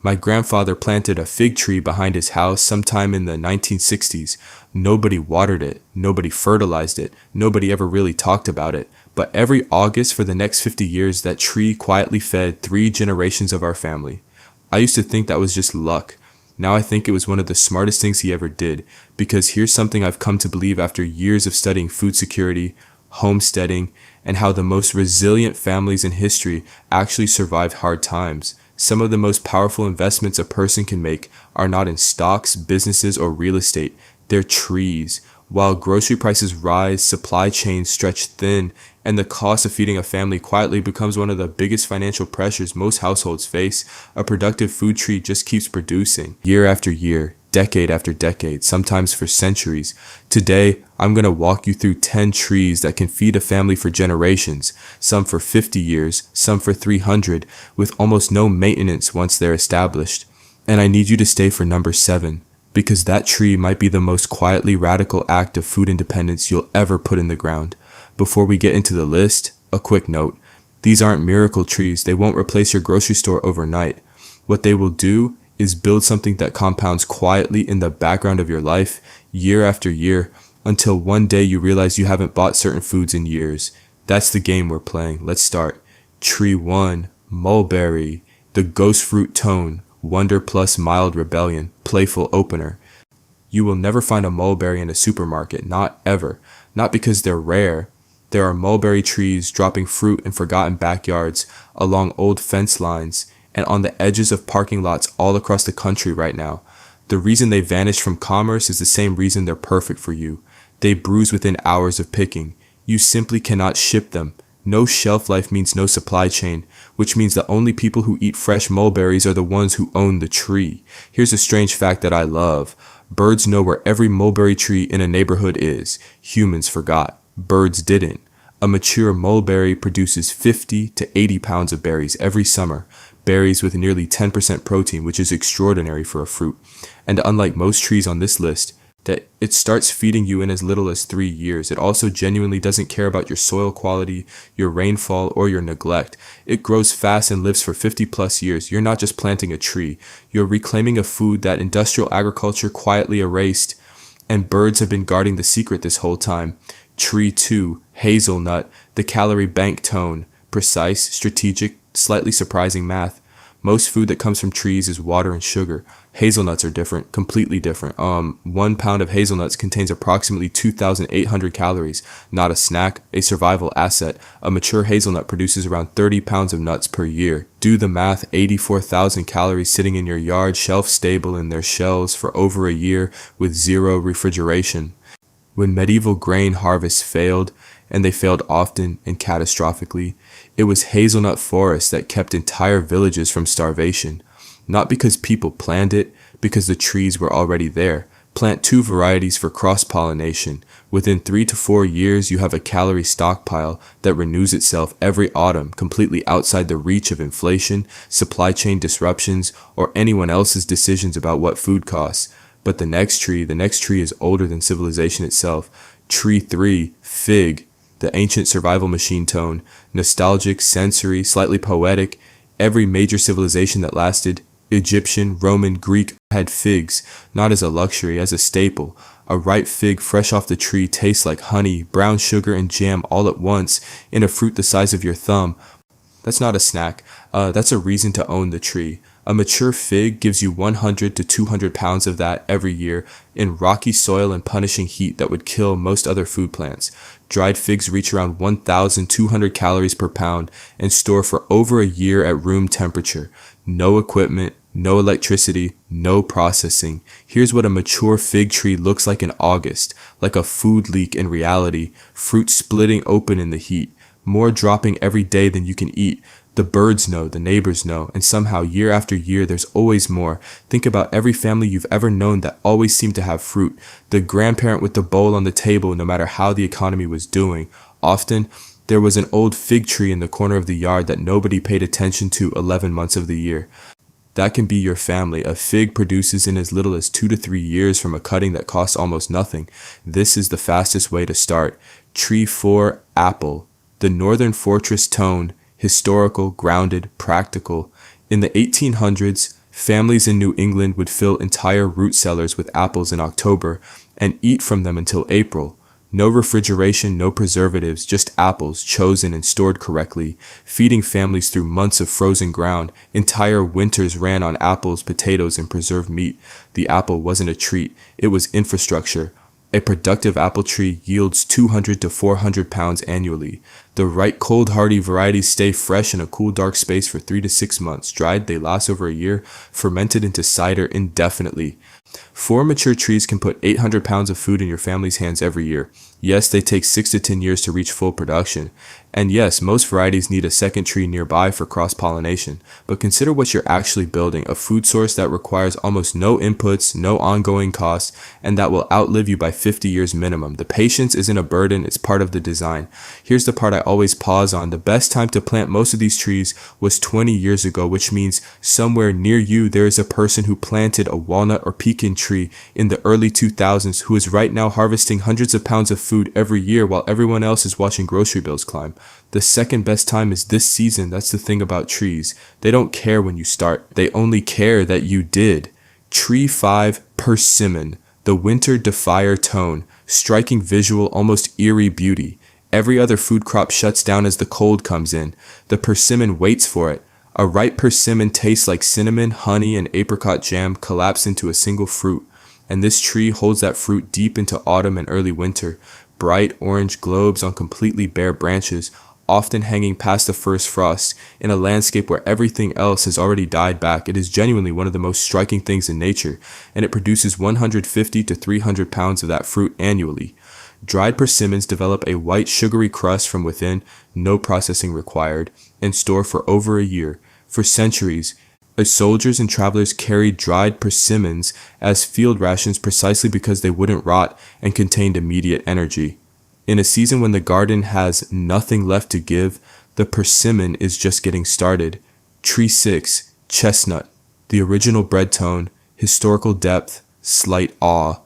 My grandfather planted a fig tree behind his house sometime in the 1960s. Nobody watered it, nobody fertilized it, nobody ever really talked about it. But every August for the next 50 years, that tree quietly fed 3 generations of our family. I used to think that was just luck. Now I think it was one of the smartest things he ever did, because here's something I've come to believe after years of studying food security, homesteading, and how the most resilient families in history actually survived hard times. Some of the most powerful investments a person can make are not in stocks, businesses, or real estate. They're trees. While grocery prices rise, supply chains stretch thin, and the cost of feeding a family quietly becomes one of the biggest financial pressures most households face, a productive food tree just keeps producing, year after year, decade after decade, sometimes for centuries. Today, I'm going to walk you through 10 trees that can feed a family for generations, some for 50 years, some for 300, with almost no maintenance once they're established. And I need you to stay for number 7, because that tree might be the most quietly radical act of food independence you'll ever put in the ground. Before we get into the list, a quick note. These aren't miracle trees. They won't replace your grocery store overnight. What they will do is build something that compounds quietly in the background of your life, year after year, until one day you realize you haven't bought certain foods in years. That's the game we're playing. Let's start. Tree 1, Mulberry, the ghost fruit tone, wonder plus mild rebellion, playful opener. You will never find a mulberry in a supermarket, not ever. Not because they're rare. There are mulberry trees dropping fruit in forgotten backyards, along old fence lines, and on the edges of parking lots all across the country right now. The reason they vanish from commerce is the same reason they're perfect for you. They bruise within hours of picking. You simply cannot ship them. No shelf life means no supply chain, which means the only people who eat fresh mulberries are the ones who own the tree. Here's a strange fact that I love. Birds know where every mulberry tree in a neighborhood is. Humans forgot. Birds didn't. A mature mulberry produces 50 to 80 pounds of berries every summer. Berries with nearly 10% protein, which is extraordinary for a fruit. And unlike most trees on this list, that it starts feeding you in as little as 3 years. It also genuinely doesn't care about your soil quality, your rainfall, or your neglect. It grows fast and lives for 50 plus years. You're not just planting a tree. You're reclaiming a food that industrial agriculture quietly erased, and birds have been guarding the secret this whole time. Tree 2, Hazelnut, the calorie bank tone, precise, strategic, slightly surprising math. Most food that comes from trees is water and sugar. Hazelnuts are different, completely different. 1 pound of hazelnuts contains approximately 2,800 calories. Not a snack, a survival asset. A mature hazelnut produces around 30 pounds of nuts per year. Do the math, 84,000 calories sitting in your yard, shelf stable in their shells for over a year with zero refrigeration. When medieval grain harvests failed, and they failed often and catastrophically, it was hazelnut forests that kept entire villages from starvation. Not because people planned it, because the trees were already there. Plant 2 varieties for cross-pollination. Within 3 to 4 years, you have a calorie stockpile that renews itself every autumn, completely outside the reach of inflation, supply chain disruptions, or anyone else's decisions about what food costs. But the next tree is older than civilization itself. Tree 3, Fig, the ancient survival machine tone, nostalgic, sensory, slightly poetic. Every major civilization that lasted, Egyptian, Roman, Greek, had figs, not as a luxury, as a staple. A ripe fig fresh off the tree tastes like honey, brown sugar, and jam all at once in a fruit the size of your thumb. That's not a snack. That's a reason to own the tree. A mature fig gives you 100 to 200 pounds of that every year in rocky soil and punishing heat that would kill most other food plants. Dried figs reach around 1,200 calories per pound and store for over a year at room temperature. No equipment, no electricity, no processing. Here's what a mature fig tree looks like in August, like a food leak in reality, fruit splitting open in the heat, more dropping every day than you can eat. The birds know, the neighbors know, and somehow year after year there's always more. Think about every family you've ever known that always seemed to have fruit. The grandparent with the bowl on the table no matter how the economy was doing. Often, there was an old fig tree in the corner of the yard that nobody paid attention to 11 months of the year. That can be your family. A fig produces in as little as 2 to 3 years from a cutting that costs almost nothing. This is the fastest way to start. Tree 4, Apple, the Northern Fortress tone, historical, grounded, practical. In the 1800s, Families in New England would fill entire root cellars with apples in October and eat from them until April. No refrigeration, no preservatives, just apples chosen and stored correctly, feeding families through months of frozen ground. Entire winters ran on apples, potatoes, and preserved meat. The apple wasn't a treat, it was infrastructure. A productive apple tree yields 200 to 400 pounds annually. The right cold hardy varieties stay fresh in a cool dark space for 3 to 6 months. Dried, they last over a year, fermented into cider indefinitely. 4 mature trees can put 800 pounds of food in your family's hands every year. Yes, they take 6 to 10 years to reach full production. And yes, most varieties need a second tree nearby for cross-pollination. But consider what you're actually building, a food source that requires almost no inputs, no ongoing costs, and that will outlive you by 50 years minimum. The patience isn't a burden, it's part of the design. Here's the part I always pause on. The best time to plant most of these trees was 20 years ago, which means somewhere near you there is a person who planted a walnut or pecan tree in the early 2000s who is right now harvesting hundreds of pounds of food every year while everyone else is watching grocery bills climb. The second best time is this season. That's the thing about trees. They don't care when you start. They only care that you did. Tree 5, Persimmon. The winter Defier tone. Striking visual, almost eerie beauty. Every other food crop shuts down as the cold comes in. The persimmon waits for it. A ripe persimmon tastes like cinnamon, honey, and apricot jam collapsed into a single fruit. And this tree holds that fruit deep into autumn and early winter. Bright orange globes on completely bare branches, often hanging past the first frost, in a landscape where everything else has already died back. It is genuinely one of the most striking things in nature, and it produces 150 to 300 pounds of that fruit annually. Dried persimmons develop a white sugary crust from within, no processing required, and store for over a year. For centuries, soldiers and travelers carried dried persimmons as field rations precisely because they wouldn't rot and contained immediate energy. In a season when the garden has nothing left to give, the persimmon is just getting started. Tree 6, Chestnut. The original bread tone, historical depth, slight awe.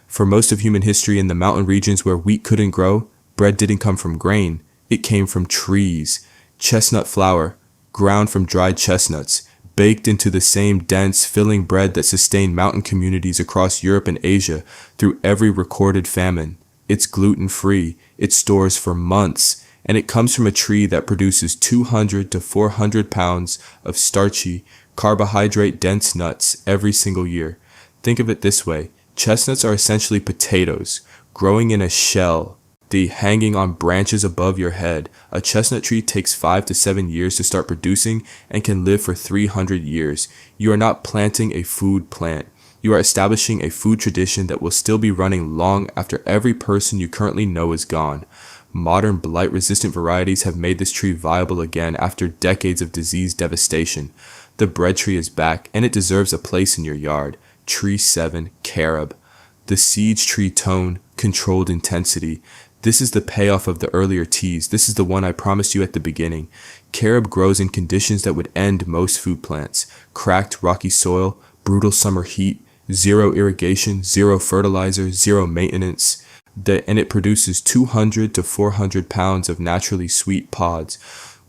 For most of human history in the mountain regions where wheat couldn't grow, bread didn't come from grain, it came from trees. Chestnut flour, ground from dried chestnuts, baked into the same dense, filling bread that sustained mountain communities across Europe and Asia through every recorded famine. It's gluten-free, it stores for months, and it comes from a tree that produces 200 to 400 pounds of starchy, carbohydrate-dense nuts every single year. Think of it this way. Chestnuts are essentially potatoes, growing in a shell, hanging on branches above your head. A chestnut tree takes 5 to 7 years to start producing and can live for 300 years. You are not planting a food plant. You are establishing a food tradition that will still be running long after every person you currently know is gone. Modern blight-resistant varieties have made this tree viable again after decades of disease devastation. The bread tree is back, and it deserves a place in your yard. Tree 7, Carob. The siege tree tone, controlled intensity. This is the payoff of the earlier teas. This is the one I promised you at the beginning. Carob grows in conditions that would end most food plants. Cracked, rocky soil, brutal summer heat, zero irrigation, zero fertilizer, zero maintenance, and it produces 200 to 400 pounds of naturally sweet pods,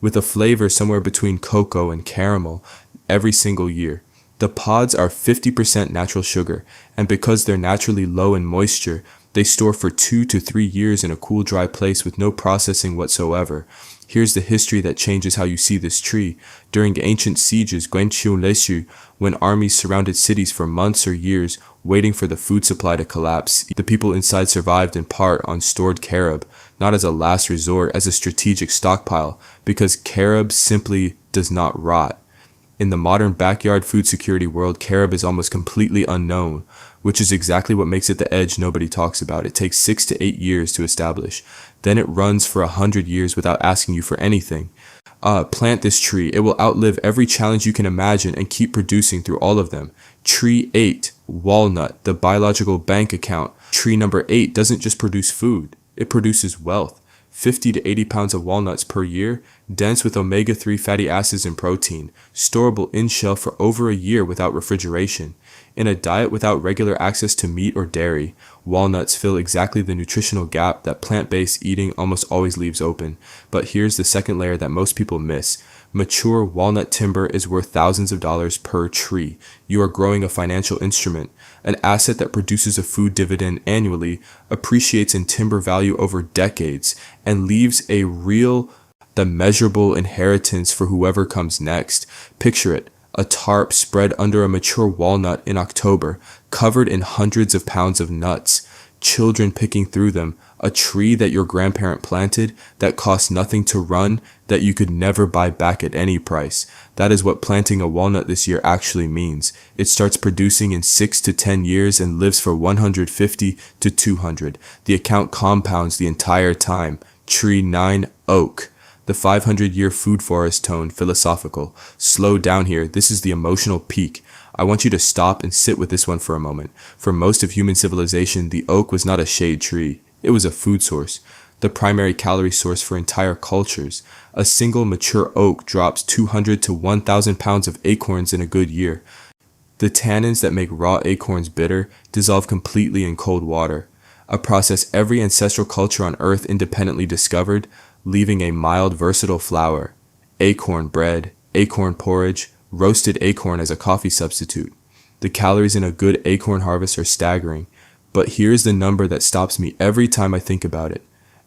with a flavor somewhere between cocoa and caramel every single year. The pods are 50% natural sugar, and because they're naturally low in moisture, they store for 2 to 3 years in a cool, dry place with no processing whatsoever. Here's the history that changes how you see this tree. During ancient sieges, when armies surrounded cities for months or years, waiting for the food supply to collapse, the people inside survived in part on stored carob, not as a last resort, as a strategic stockpile, because carob simply does not rot. In the modern backyard food security world, carob is almost completely unknown, which is exactly what makes it the edge nobody talks about. It takes 6 to 8 years to establish. Then it runs for 100 years without asking you for anything. Plant this tree. It will outlive every challenge you can imagine and keep producing through all of them. Tree 8, Walnut, the biological bank account. Tree number 8 doesn't just produce food. It produces wealth. 50 to 80 pounds of walnuts per year, dense with omega-3 fatty acids and protein, storable in shell for over a year without refrigeration. In a diet without regular access to meat or dairy, walnuts fill exactly the nutritional gap that plant-based eating almost always leaves open. But here's the second layer that most people miss. Mature walnut timber is worth thousands of dollars per tree. You are growing a financial instrument. An asset that produces a food dividend annually, appreciates in timber value over decades, and leaves the measurable inheritance for whoever comes next. Picture it. A tarp spread under a mature walnut in October, covered in hundreds of pounds of nuts, children picking through them, a tree that your grandparent planted that cost nothing to run, that you could never buy back at any price. That is what planting a walnut this year actually means. It starts producing in 6 to 10 years and lives for 150 to 200. The account compounds the entire time. Tree 9, oak. The 500-year food forest tone, philosophical. Slow down here, this is the emotional peak. I want you to stop and sit with this one for a moment. For most of human civilization, the oak was not a shade tree. It was a food source, the primary calorie source for entire cultures. A single mature oak drops 200 to 1,000 pounds of acorns in a good year. The tannins that make raw acorns bitter dissolve completely in cold water, a process every ancestral culture on Earth independently discovered, leaving a mild, versatile flour. Acorn bread, acorn porridge, roasted acorn as a coffee substitute. The calories in a good acorn harvest are staggering, but here's the number that stops me every time I think about it.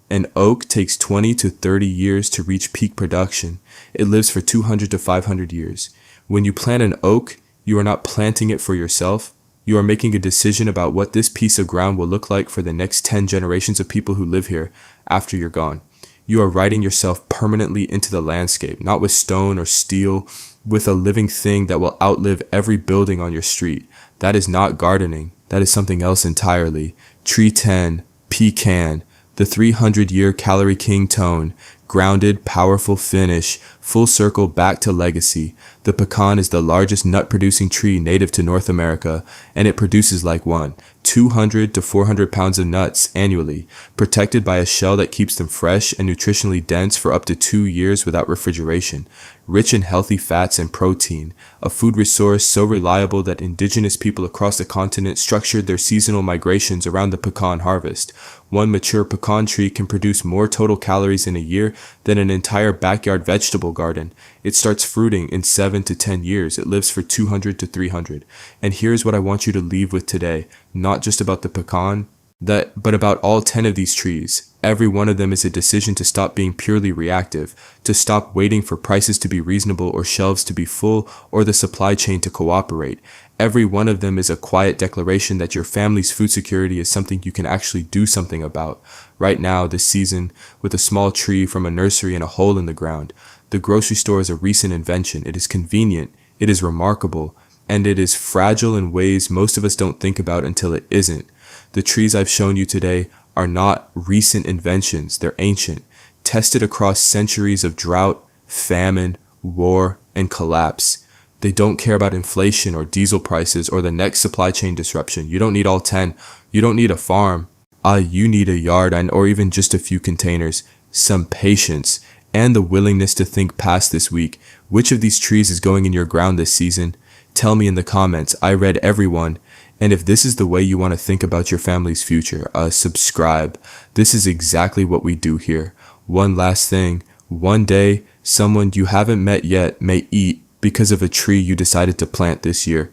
An oak takes 20 to 30 years to reach peak production. It lives for 200 to 500 years. When you plant an oak, you are not planting it for yourself. You are making a decision about what this piece of ground will look like for the next 10 generations of people who live here after you're gone. You are writing yourself permanently into the landscape, not with stone or steel, with a living thing that will outlive every building on your street. That is not gardening. That is something else entirely. Tree 10, Pecan, the 300-year Calorie King tone, grounded, powerful finish, full circle back to legacy. The pecan is the largest nut-producing tree native to North America, and it produces like one, 200 to 400 pounds of nuts annually, protected by a shell that keeps them fresh and nutritionally dense for up to 2 years without refrigeration. Rich in healthy fats and protein, a food resource so reliable that indigenous people across the continent structured their seasonal migrations around the pecan harvest. One mature pecan tree can produce more total calories in a year than an entire backyard vegetable garden. It starts fruiting in 7 to 10 years. It lives for 200 to 300. And here's what I want you to leave with today, not just about the pecan, but about all 10 of these trees. Every one of them is a decision to stop being purely reactive, to stop waiting for prices to be reasonable or shelves to be full or the supply chain to cooperate. Every one of them is a quiet declaration that your family's food security is something you can actually do something about. Right now, this season, with a small tree from a nursery and a hole in the ground, the grocery store is a recent invention. It is convenient, it is remarkable, and it is fragile in ways most of us don't think about until it isn't. The trees I've shown you today are not recent inventions, they're ancient, tested across centuries of drought, famine, war, and collapse. They don't care about inflation or diesel prices or the next supply chain disruption. You don't need all 10. You don't need a farm. You need a yard or even just a few containers, some patience, and the willingness to think past this week. Which of these trees is going in your ground this season? Tell me in the comments. I read every one. And if this is the way you want to think about your family's future, subscribe. This is exactly what we do here. One last thing. One day, someone you haven't met yet may eat because of a tree you decided to plant this year.